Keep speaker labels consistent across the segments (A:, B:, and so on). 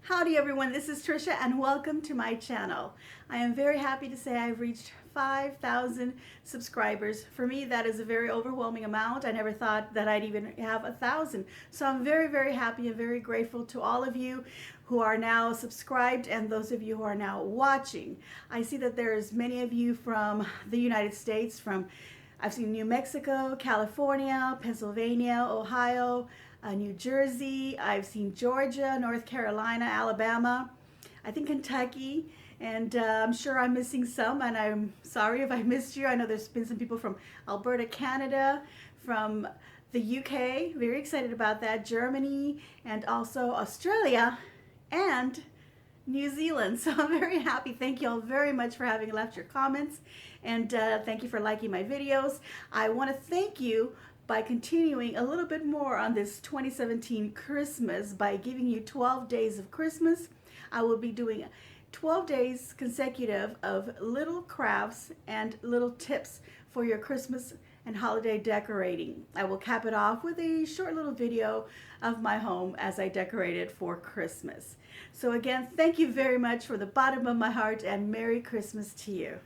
A: Howdy everyone, this is Tricia and welcome to my channel. I am very happy to say I've reached 5,000 subscribers. For me, that is a very overwhelming amount. I never thought that I'd even have 1,000. So I'm very happy and very grateful to all of you who are now subscribed and those of you who are now watching. I see that there's many of you from the United States, I've seen New Mexico, California, Pennsylvania, Ohio, New Jersey. I've seen Georgia, North Carolina, Alabama, I think Kentucky, and I'm sure I'm missing some, and I'm sorry if I missed you. I know there's been some people from Alberta, Canada, from the UK, very excited about that, Germany, and also Australia, and New Zealand. So I'm very happy. Thank you all very much for having left your comments, and thank you for liking my videos. I want to thank you by continuing a little bit more on this 2017 Christmas by giving you 12 days of Christmas. I will be doing 12 days consecutive of little crafts and little tips for your Christmas and holiday decorating. I will cap it off with a short little video of my home as I decorate it for Christmas. So again, thank you very much from the bottom of my heart, and Merry Christmas to you.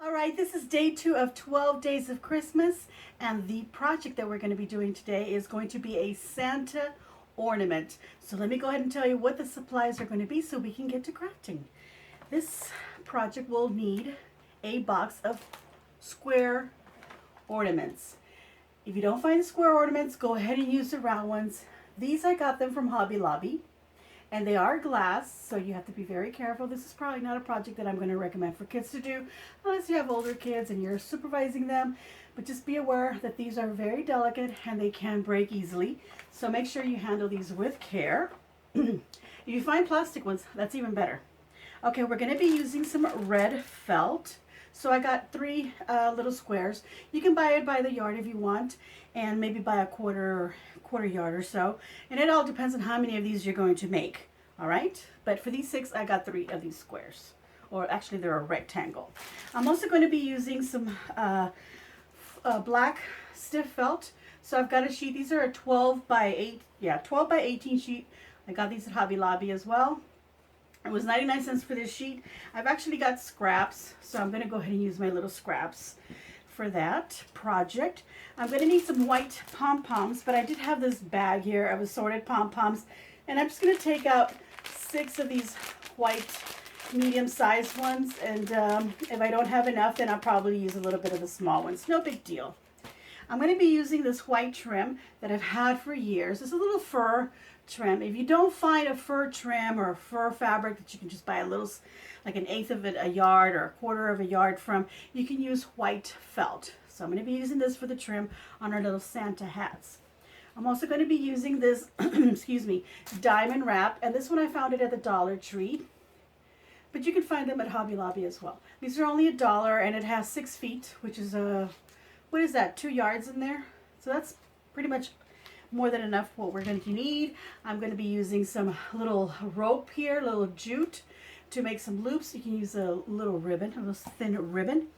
A: All right, this is day 2 of 12 days of Christmas, and the project that we're going to be doing today is going to be a Santa ornament. So let me go ahead and tell you what the supplies are going to be so we can get to crafting. This project will need a box of square ornaments. If you don't find the square ornaments, go ahead and use the round ones. These I got them from Hobby Lobby, and they are glass, so you have to be very careful. This is probably not a project that I'm going to recommend for kids to do unless you have older kids and you're supervising them. But just be aware that these are very delicate and they can break easily. So make sure you handle these with care. If you find plastic ones, that's even better. Okay, we're going to be using some red felt. So I got 3 little squares. You can buy it by the yard if you want, and maybe buy a quarter yard or so. And it all depends on how many of these you're going to make. All right, but for these 6, I got 3 of these squares, or actually they're a rectangle. I'm also going to be using some black stiff felt. So I've got a sheet. These are a 12 by 18 sheet. I got these at Hobby Lobby as well. It was 99 cents for this sheet. I've actually got scraps, so I'm going to go ahead and use my little scraps for that project. I'm going to need some white pom-poms, but I did have this bag here of assorted pom-poms, and I'm just going to take out 6 of these white medium-sized ones, and if I don't have enough, then I'll probably use a little bit of the small ones. No big deal. I'm going to be using this white trim that I've had for years. It's a little fur trim. If you don't find a fur trim or a fur fabric that you can just buy a little, like 1/8 of it a yard or 1/4 of a yard from, you can use white felt. So I'm going to be using this for the trim on our little Santa hats. I'm also going to be using this, excuse me, diamond wrap, and this one I found it at the Dollar Tree, but you can find them at Hobby Lobby as well. These are only $1, and it has 6 feet, which is what is that, 2 yards in there? So that's pretty much more than enough what we're going to need. I'm going to be using some little rope here, little jute, to make some loops. You can use a little ribbon, a little thin ribbon.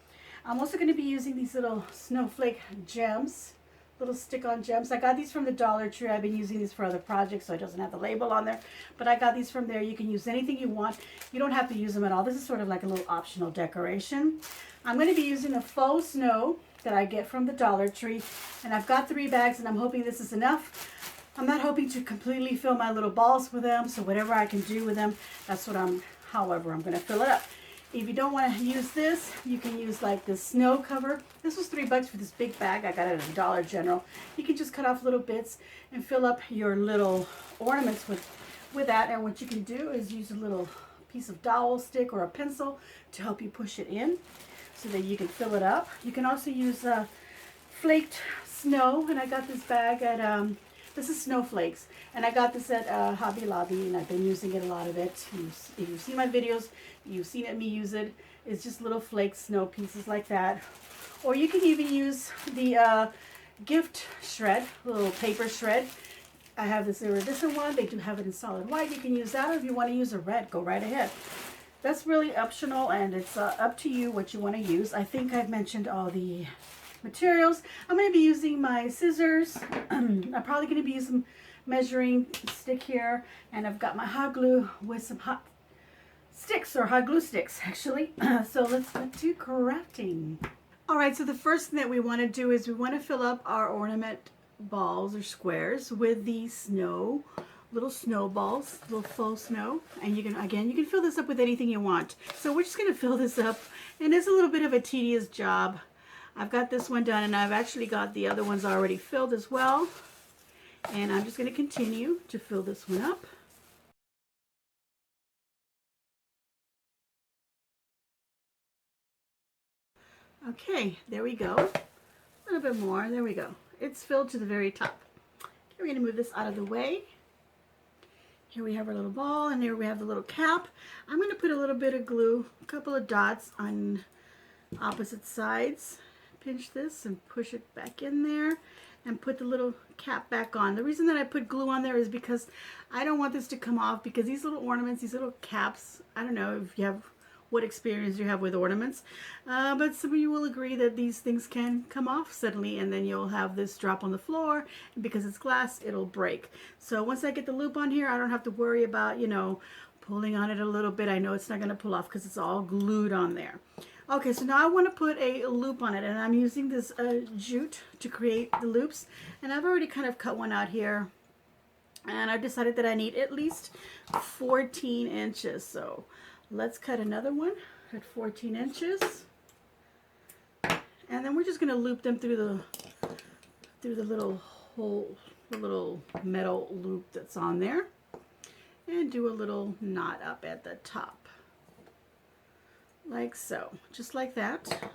A: I'm also going to be using these little snowflake gems, little stick-on gems. I got these from the Dollar Tree. I've been using these for other projects, so it doesn't have the label on there, but I got these from there. You can use anything you want. You don't have to use them at all. This is sort of like a little optional decoration. I'm going to be using a faux snow that I get from the Dollar Tree, and I've got 3 bags, and I'm hoping this is enough. I'm not hoping to completely fill my little balls with them, so whatever I can do with them, that's what however I'm going to fill it up. If you don't want to use this, you can use like the snow cover. This was $3 for this big bag. I got it at Dollar General. You can just cut off little bits and fill up your little ornaments with that. And what you can do is use a little piece of dowel stick or a pencil to help you push it in so that you can fill it up. You can also use flaked snow, and I got this bag at this is snowflakes, and I got this at Hobby Lobby, and I've been using it, a lot of it. If you've seen my videos, you've seen me use it. It's just little flaked snow pieces like that. Or you can even use the gift shred, little paper shred. I have this iridescent one. They do have it in solid white. You can use that, or if you want to use a red, go right ahead. That's really optional, and it's up to you what you want to use. I think I've mentioned all the materials. I'm going to be using my scissors. I'm probably going to be using measuring stick here, and I've got my hot glue with some hot sticks, or hot glue sticks actually. So let's get to crafting. All right, so the first thing that we want to do is we want to fill up our ornament balls or squares with the snow, little snowballs, little faux snow. And you can fill this up with anything you want. So we're just going to fill this up, and it's a little bit of a tedious job. I've got this one done, and I've actually got the other ones already filled as well. And I'm just going to continue to fill this one up. Okay, there we go. A little bit more. There we go. It's filled to the very top. Okay, we're going to move this out of the way. Here we have our little ball, and here we have the little cap. I'm going to put a little bit of glue, a couple of dots on opposite sides. Pinch this and push it back in there, and put the little cap back on. The reason that I put glue on there is because I don't want this to come off, because these little ornaments, these little caps, I don't know if you have what experience you have with ornaments, but some of you will agree that these things can come off suddenly, and then you'll have this drop on the floor, and because it's glass, it'll break. So once I get the loop on here, I don't have to worry about, you know, pulling on it a little bit. I know it's not going to pull off because it's all glued on there. Okay, so now I want to put a loop on it, and I'm using this jute to create the loops, and I've already kind of cut one out here, and I've decided that I need at least 14 inches. So let's cut another one at 14 inches, and then we're just going to loop them through the little hole, the little metal loop that's on there, and do a little knot up at the top, like so, just like that.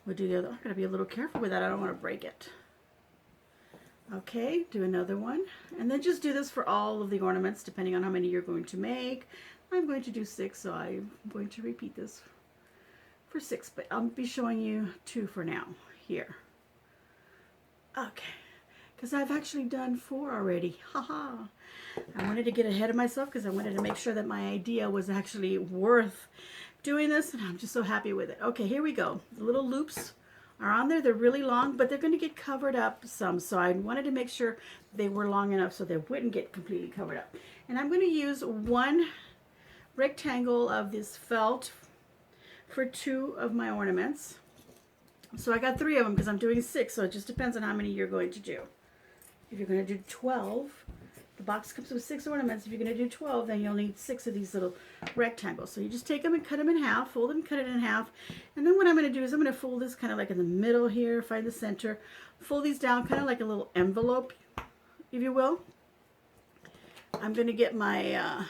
A: We'll do the other. I'm going to be a little careful with that. I don't want to break it. Okay, do another one, and then just do this for all of the ornaments depending on how many you're going to make. I'm going to do 6, so I'm going to repeat this for 6, but I'll be showing you 2 for now here. Okay, because I've actually done 4 already. Haha. I wanted to get ahead of myself because I wanted to make sure that my idea was actually worth doing this, and I'm just so happy with it. Okay, here we go. The little loops are on there. They're really long, but they're going to get covered up some, so I wanted to make sure they were long enough so they wouldn't get completely covered up. And I'm going to use 1 rectangle of this felt for 2 of my ornaments. So I got 3 of them because I'm doing 6, so it just depends on how many you're going to do. If you're going to do 12, the box comes with 6 ornaments. If you're going to do 12, then you'll need 6 of these little rectangles. So you just take them and cut them in half, fold them and cut it in half. And then what I'm going to do is I'm going to fold this kind of like in the middle here, find the center, fold these down kind of like a little envelope, if you will. I'm going to get my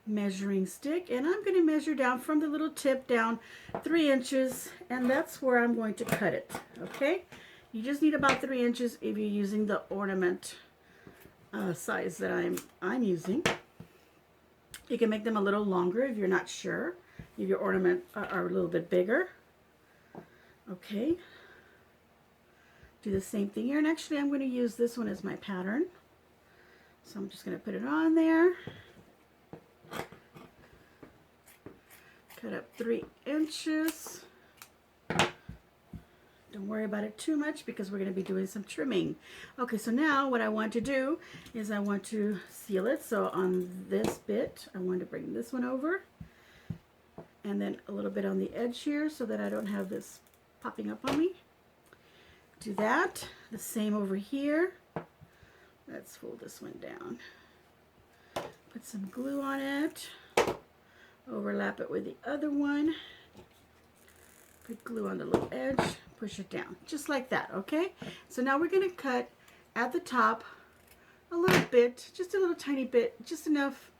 A: measuring stick, and I'm going to measure down from the little tip down 3 inches, and that's where I'm going to cut it. Okay, you just need about 3 inches if you're using the ornament size that I'm using. You can make them a little longer if you're not sure, if your ornament are a little bit bigger. Okay, do the same thing here, and actually I'm going to use this one as my pattern, so I'm just going to put it on there. Cut up 3 inches. Don't worry about it too much because we're going to be doing some trimming. Okay, so now what I want to do is I want to seal it. So on this bit, I want to bring this one over, and then a little bit on the edge here so that I don't have this popping up on me. Do that. The same over here. Let's fold this one down. Put some glue on it. Overlap it with the other one. Put glue on the little edge. Push it down. Just like that, okay? So now we're going to cut at the top a little bit, just a little tiny bit, just enough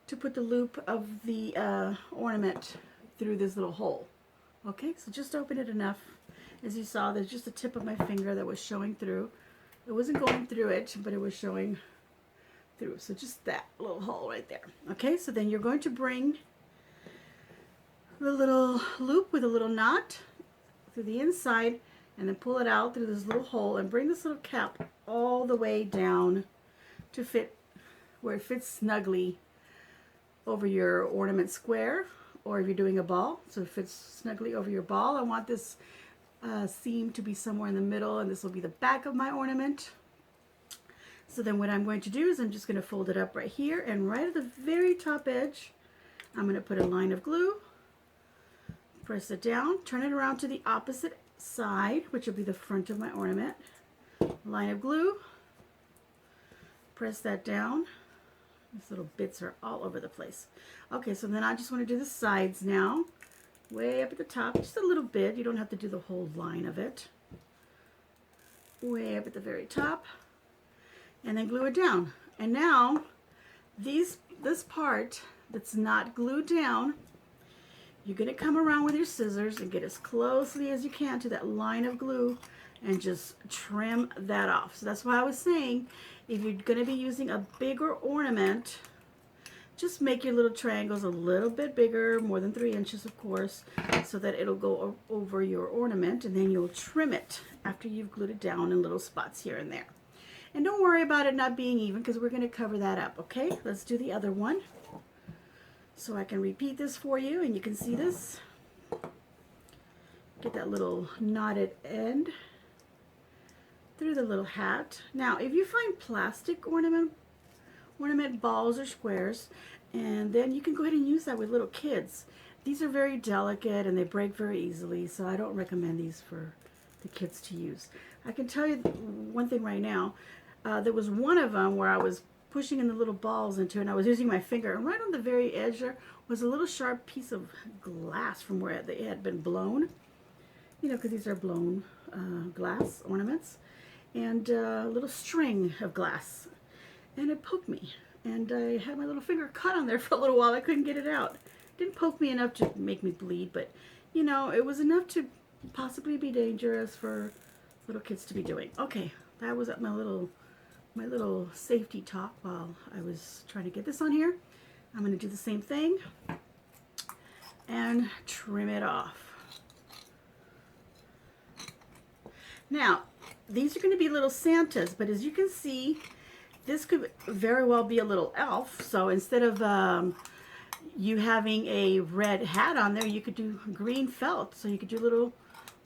A: to put the loop of the ornament through this little hole. Okay, so just open it enough. As you saw, there's just the tip of my finger that was showing through. It wasn't going through it, but it was showing through. So just that little hole right there. Okay, so then you're going to bring the little loop with a little knot through the inside, and then pull it out through this little hole and bring this little cap all the way down to fit where it fits snugly over your ornament square, or if you're doing a ball, so it fits snugly over your ball. I want this seam to be somewhere in the middle, and this will be the back of my ornament. So then what I'm going to do is I'm just going to fold it up right here, and right at the very top edge, I'm going to put a line of glue, press it down, turn it around to the opposite side, which will be the front of my ornament. Line of glue, press that down. These little bits are all over the place. Okay, so then I just want to do the sides now. Way up at the top, just a little bit. You don't have to do the whole line of it. Way up at the very top. And then glue it down. And now, this part that's not glued down, you're going to come around with your scissors and get as closely as you can to that line of glue and just trim that off. So that's why I was saying, if you're going to be using a bigger ornament, just make your little triangles a little bit bigger, more than 3 inches of course, so that it'll go over your ornament, and then you'll trim it after you've glued it down in little spots here and there. And don't worry about it not being even, because we're going to cover that up, okay? Let's do the other one. So I can repeat this for you, and you can see this. Get that little knotted end through the little hat. Now, if you find plastic ornament balls or squares, and then you can go ahead and use that with little kids. These are very delicate and they break very easily, so I don't recommend these for the kids to use. I can tell you one thing right now. There was one of them where I was pushing in the little balls into it, and I was using my finger, and right on the very edge there was a little sharp piece of glass from where it had been blown. You know, because these are blown glass ornaments, and a little string of glass. And it poked me, and I had my little finger cut on there for a little while. I couldn't get it out. It didn't poke me enough to make me bleed, but you know, it was enough to possibly be dangerous for little kids to be doing. Okay, that was my little safety talk while I was trying to get this on here. I'm going to do the same thing and trim it off. Now, these are going to be little Santas, but as you can see, this could very well be a little elf. So instead of you having a red hat on there, you could do green felt. So you could do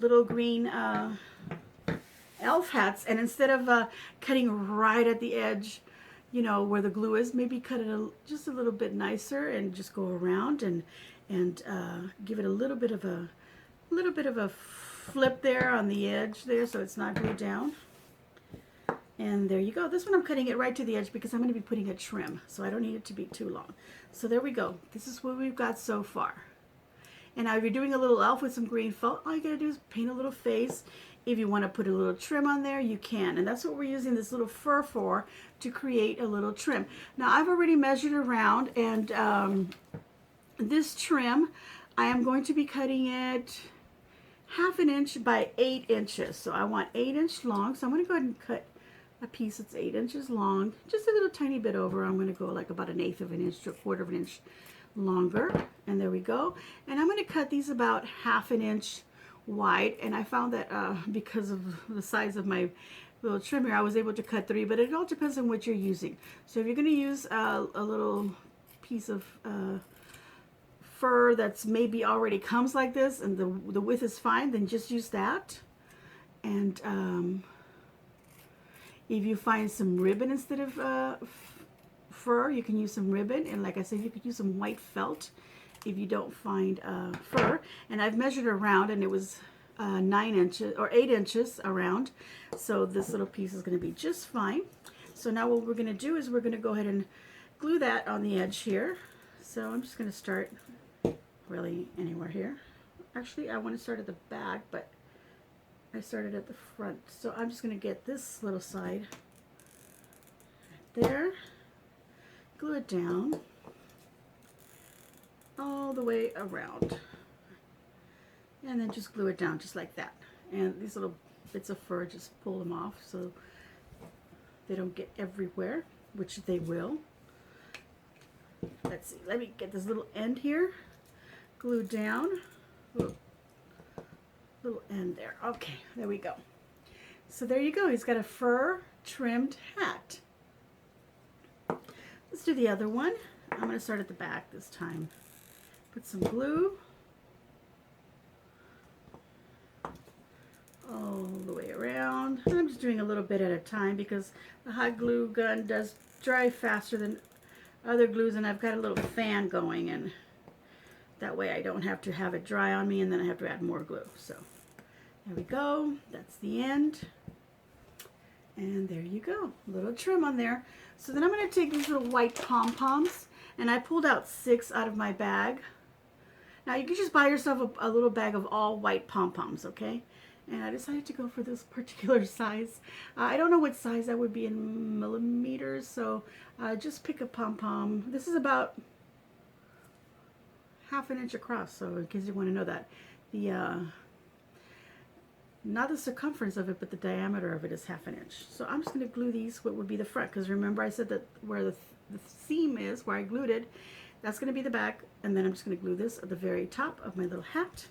A: little green elf hats. And instead of cutting right at the edge, you know, where the glue is, maybe cut it just a little bit nicer and just go around and give it a little bit of a flip there on the edge there, so it's not glued down. And there you go. This one I'm cutting it right to the edge because I'm going to be putting a trim, so I don't need it to be too long. So there we go. This is what we've got so far. And now if you're doing a little elf with some green felt, all you got to do is paint a little face. If you want to put a little trim on there, you can. And that's what we're using this little fur for, to create a little trim. Now I've already measured around, and this trim, I am going to be cutting it 1/2 inch by 8 inches. So I want 8-inch long. So I'm going to go ahead and cut a piece that's 8 inches long, just a little tiny bit over. I'm going to go like about 1/8 of an inch to 1/4 of an inch longer. And there we go. And I'm going to cut these about 1/2 inch wide. And I found that because of the size of my little trim here, I was able to cut 3, but it all depends on what you're using. So if you're going to use a little piece of fur that's maybe already comes like this and the width is fine, then just use that. And if you find some ribbon instead of fur, you can use some ribbon. And like I said, you could use some white felt if you don't find fur. And I've measured around, and it was 9 inches or 8 inches around. So this little piece is going to be just fine. So now what we're going to do is we're going to go ahead and glue that on the edge here. So I'm just going to start really anywhere here. Actually, I want to start at the back, but I started at the front. So I'm just going to get this little side right there, glue it down all the way around, and then just glue it down just like that. And these little bits of fur, just pull them off so they don't get everywhere, which they will. Let's see, let me get this little end here glued down. Little end there. Okay, there we go. So there you go. He's got a fur trimmed hat. Let's do the other one. I'm going to start at the back this time. Put some glue. all the way around. I'm just doing a little bit at a time because the hot glue gun does dry faster than other glues, and I've got a little fan going, and that way I don't have to have it dry on me and then I have to add more glue. So there we go. That's the end. And there you go. A little trim on there. So then I'm going to take these little white pom-poms, and I pulled out 6 out of my bag. Now you can just buy yourself a little bag of all white pom-poms, okay? And I decided to go for this particular size. I don't know what size that would be in millimeters, so just pick a pom-pom. This is about ½ an inch across, so in case you want to know that. The not the circumference of it, but the diameter of it is ½ an inch. So I'm just going to glue these, what would be the front, because remember I said that where the seam is, where I glued it, that's going to be the back, and then I'm just going to glue this at the very top of my little hat.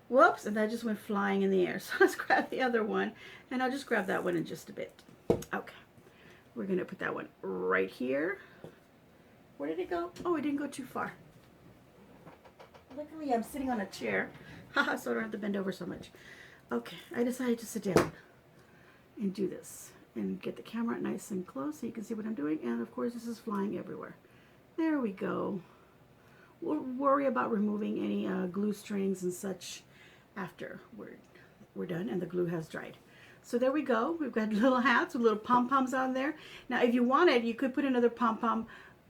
A: Whoops, and that just went flying in the air. So let's grab the other one, and I'll just grab that one in just a bit. Okay, we're going to put that one right here. Where did it go? Oh, it didn't go too far. Luckily, I'm sitting on a chair, haha, so I don't have to bend over so much. Okay, I decided to sit down and do this and get the camera nice and close so you can see what I'm doing. And of course, this is flying everywhere. There we go. We'll worry about removing any glue strings and such after we're done and the glue has dried. So there we go. We've got little hats with little pom-poms on there. Now, if you wanted, you could put another pom-pom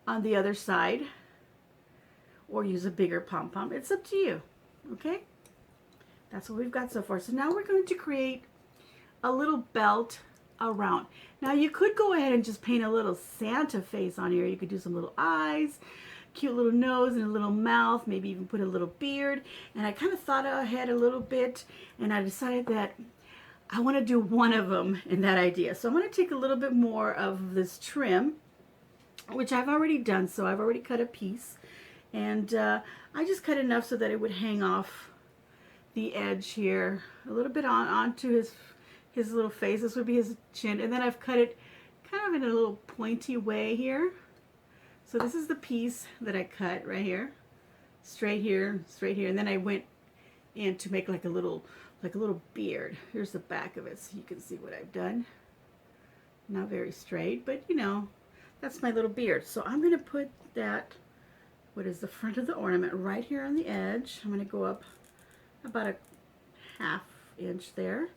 A: on the other side or use a bigger pom-pom. It's up to you, okay? That's what we've got so far. So now we're going to create a little belt around. Now you could go ahead and just paint a little Santa face on here. You could do some little eyes, cute little nose and a little mouth, maybe even put a little beard. And I kind of thought ahead a little bit, and I decided that I want to do one of them in that idea. So I'm going to take a little bit more of this trim, which I've already done. So I've already cut a piece, and I just cut enough so that it would hang off the edge here a little bit onto his little face. This would be his chin, and then I've cut it kind of in a little pointy way here. So this is the piece that I cut right here, straight here, and then I went in to make like a little beard. Here's the back of it so you can see what I've done. Not very straight, but you know, that's my little beard. So I'm going to put that, what is the front of the ornament, right here on the edge. I'm going to go up about a ½ inch there.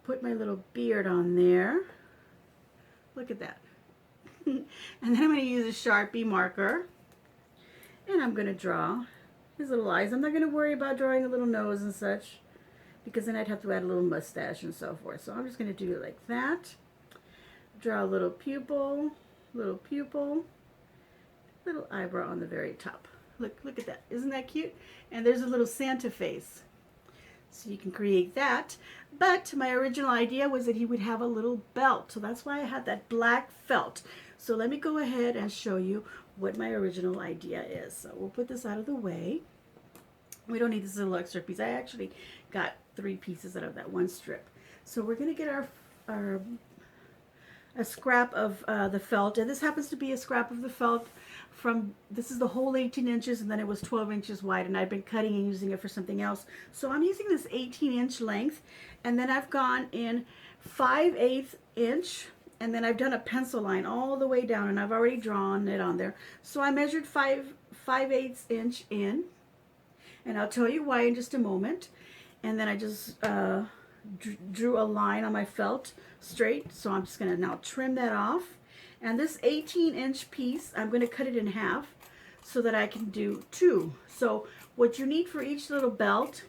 A: Put my little beard on there. Look at that. And then I'm going to use a Sharpie marker, and I'm going to draw his little eyes. I'm not going to worry about drawing a little nose and such, because then I'd have to add a little mustache and so forth. So I'm just going to do it like that. Draw a little pupil, little eyebrow on the very top. Look at that. Isn't that cute? And there's a little Santa face. So you can create that. But my original idea was that he would have a little belt. So that's why I had that black felt. So let me go ahead and show you what my original idea is. So we'll put this out of the way. We don't need this little extra piece. I actually got 3 pieces out of that one strip. So we're going to get a scrap of the felt, and this happens to be a scrap of the felt from, this is the whole 18 inches, and then it was 12 inches wide, and I've been cutting and using it for something else. So I'm using this 18-inch length, and then I've gone in 5/8 inch, and then I've done a pencil line all the way down, and I've already drawn it on there. So I measured 5/8 inch in, and I'll tell you why in just a moment. And then I just drew a line on my felt straight, so I'm just going to now trim that off. And this 18-inch piece, I'm going to cut it in half so that I can do 2. So what you need for each little belt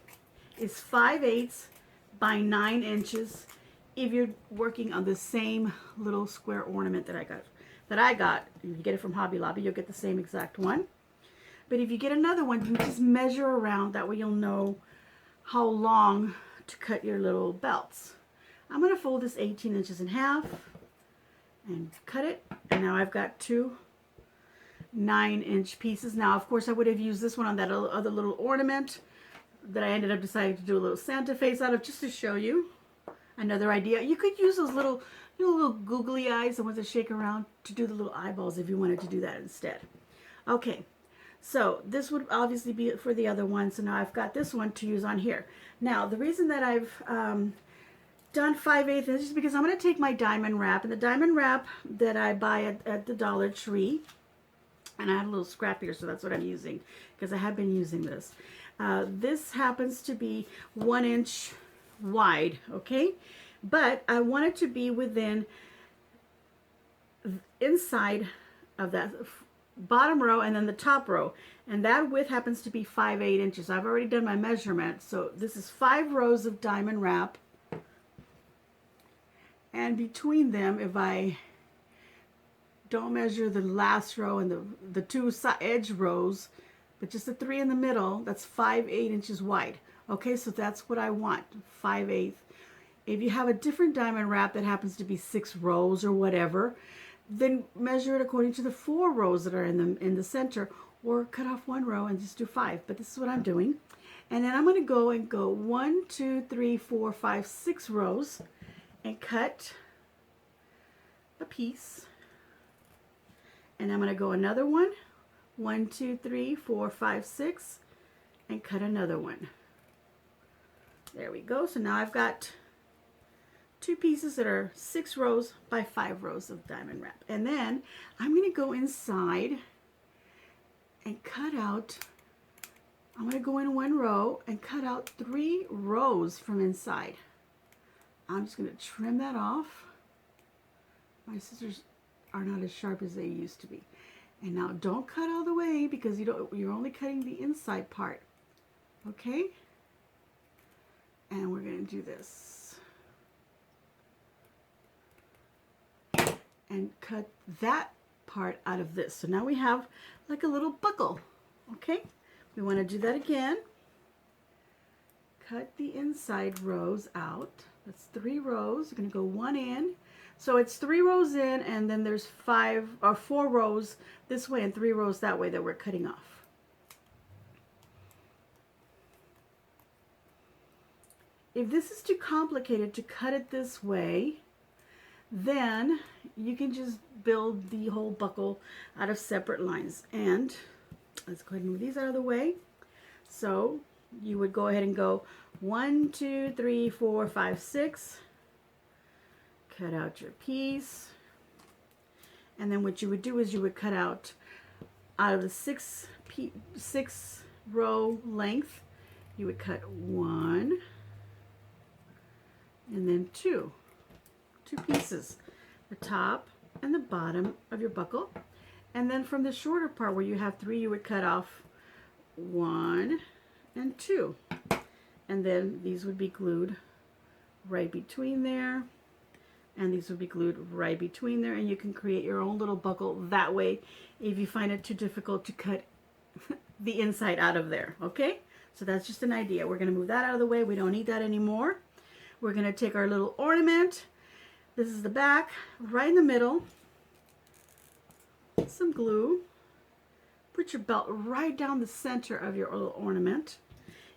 A: is 5/8 by 9 inches if you're working on the same little square ornament that I got. If you get it from Hobby Lobby, you'll get the same exact one. But if you get another one, you just measure around. That way you'll know how long to cut your little belts. I'm going to fold this 18 inches in half and cut it, and now I've got 2 9-inch pieces. Now of course I would have used this one on that other little ornament that I ended up deciding to do a little Santa face out of, just to show you another idea. You could use those little googly eyes, the ones that shake around, to do the little eyeballs if you wanted to do that instead. Okay, So this would obviously be for the other one. So now I've got this one to use on here. Now the reason that I've done 5/8 is just because I'm going to take my diamond wrap, and the diamond wrap that I buy at the Dollar Tree, and I have a little scrap here, so that's what I'm using because I have been using this. This happens to be 1 inch wide, okay? But I want it to be within inside of that bottom row and then the top row, and that width happens to be 5/8 inches. I've already done my measurement, so this is 5 rows of diamond wrap, and between them, if I don't measure the last row and the 2 edge rows, but just the 3 in the middle, that's 5/8 inches wide. Okay, so that's what I want, 5/8. If you have a different diamond wrap that happens to be 6 rows or whatever, then measure it according to the 4 rows that are in the center, or cut off 1 row and just do 5. But this is what I'm doing. And then I'm going to go 1, 2, 3, 4, 5, 6 rows and cut a piece. And I'm going to go another one, 1, 2, 3, 4, 5, 6, and cut another one. There we go. So now I've got 2 pieces that are 6 rows by 5 rows of diamond wrap. And then I'm going to go inside and cut out, I'm going to go in 1 row and cut out 3 rows from inside. I'm just going to trim that off. My scissors are not as sharp as they used to be. And now don't cut all the way because you're only cutting the inside part. Okay? And we're going to do this. And cut that part out of this. So now we have like a little buckle. Okay? We want to do that again. Cut the inside rows out. That's 3 rows. You're going to go 1 in. So it's 3 rows in, and then there's 5 or 4 rows this way and 3 rows that way that we're cutting off. If this is too complicated to cut it this way, then you can just build the whole buckle out of separate lines. And let's go ahead and move these out of the way. So you would go ahead and go 1, 2, 3, 4, 5, 6. Cut out your piece. And then what you would do is you would cut out of the 6 row length, you would cut 1 and then 2 pieces, the top and the bottom of your buckle. And then from the shorter part where you have 3, you would cut off 1 and 2. And then these would be glued right between there. And these would be glued right between there. And you can create your own little buckle that way if you find it too difficult to cut the inside out of there. Okay? So that's just an idea. We're going to move that out of the way. We don't need that anymore. We're going to take our little ornament. This is the back, right in the middle. Some glue. Put your belt right down the center of your little ornament.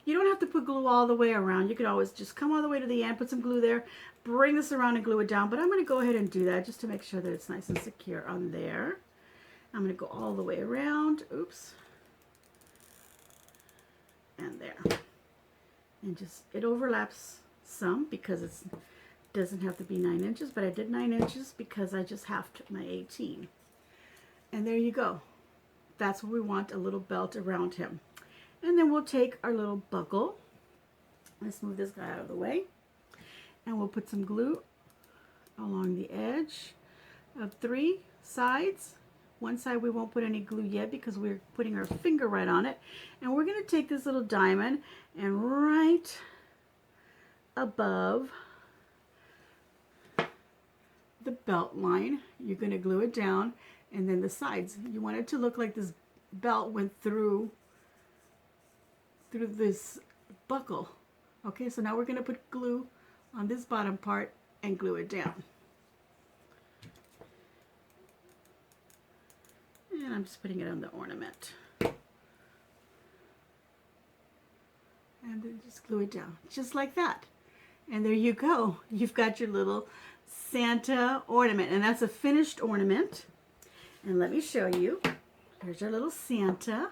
A: You don't have to put glue all the way around. You could always just come all the way to the end, put some glue there, bring this around and glue it down. But I'm going to go ahead and do that just to make sure that it's nice and secure on there. I'm going to go all the way around. Oops. And there. And just, it overlaps some because it doesn't have to be 9 inches, but I did 9 inches because I just halved my 18. And there you go. That's what we want, a little belt around him. And then we'll take our little buckle. Let's move this guy out of the way. And we'll put some glue along the edge of 3 sides. One side we won't put any glue yet because we're putting our finger right on it. And we're going to take this little diamond and right above the belt line, you're going to glue it down. And then the sides, you want it to look like this belt went through this buckle. Okay, so now we're going to put glue on this bottom part and glue it down. And I'm just putting it on the ornament. And then just glue it down, just like that. And there you go. You've got your little Santa ornament. And that's a finished ornament. And let me show you. Here's our little Santa.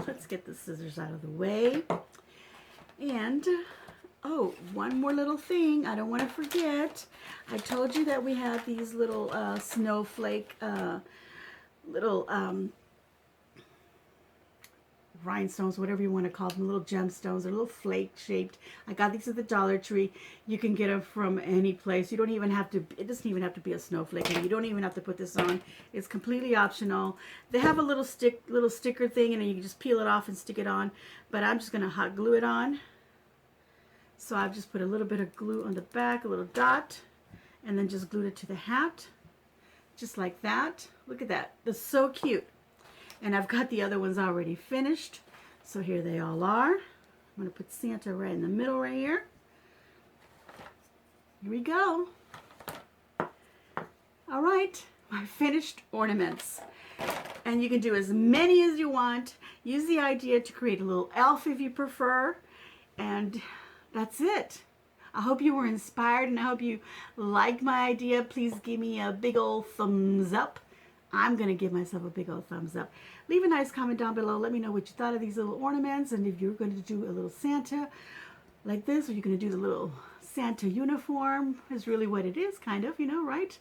A: let's get the scissors out of the way. And, oh, one more little thing I don't want to forget. I told you that we had these little snowflake, little rhinestones, whatever you want to call them, little gemstones. They're little flake shaped. I got these at the Dollar Tree. You can get them from any place. You don't even have to, it doesn't even have to be a snowflake, and you don't even have to put this on. It's completely optional. They have a little sticker thing, and then you can just peel it off and stick it on, but I'm just going to hot glue it on. So I've just put a little bit of glue on the back, a little dot, and then just glued it to the hat, just like that. Look at that. That's so cute. And I've got the other ones already finished. So here they all are. I'm going to put Santa right in the middle right here. Here we go. All right, my finished ornaments. And you can do as many as you want. Use the idea to create a little elf if you prefer. And that's it. I hope you were inspired, and I hope you liked my idea. Please give me a big old thumbs up. I'm going to give myself a big old thumbs up. Leave a nice comment down below. Let me know what you thought of these little ornaments, and if you're going to do a little Santa like this, or you're going to do the little Santa uniform, is really what it is, kind of, you know, right?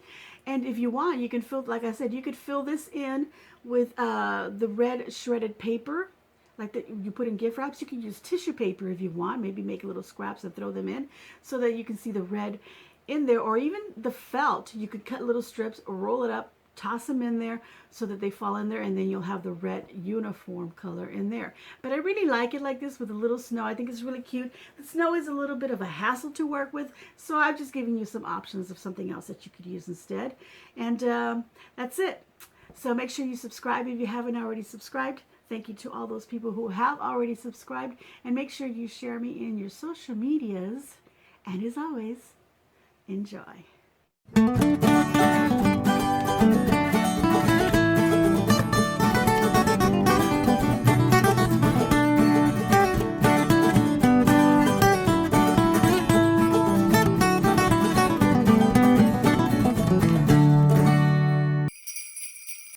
A: And if you want, you can fill, like I said, you could fill this in with the red shredded paper, like that you put in gift wraps. You can use tissue paper if you want, maybe make little scraps and throw them in so that you can see the red in there, or even the felt. You could cut little strips, roll it up, toss them in there so that they fall in there, and then you'll have the red uniform color in there. But I really like it like this with a little snow. I think it's really cute. The snow is a little bit of a hassle to work with, so I've just given you some options of something else that you could use instead. And that's it. So make sure you subscribe if you haven't already subscribed. Thank you to all those people who have already subscribed, and make sure you share me in your social medias. And as always, enjoy.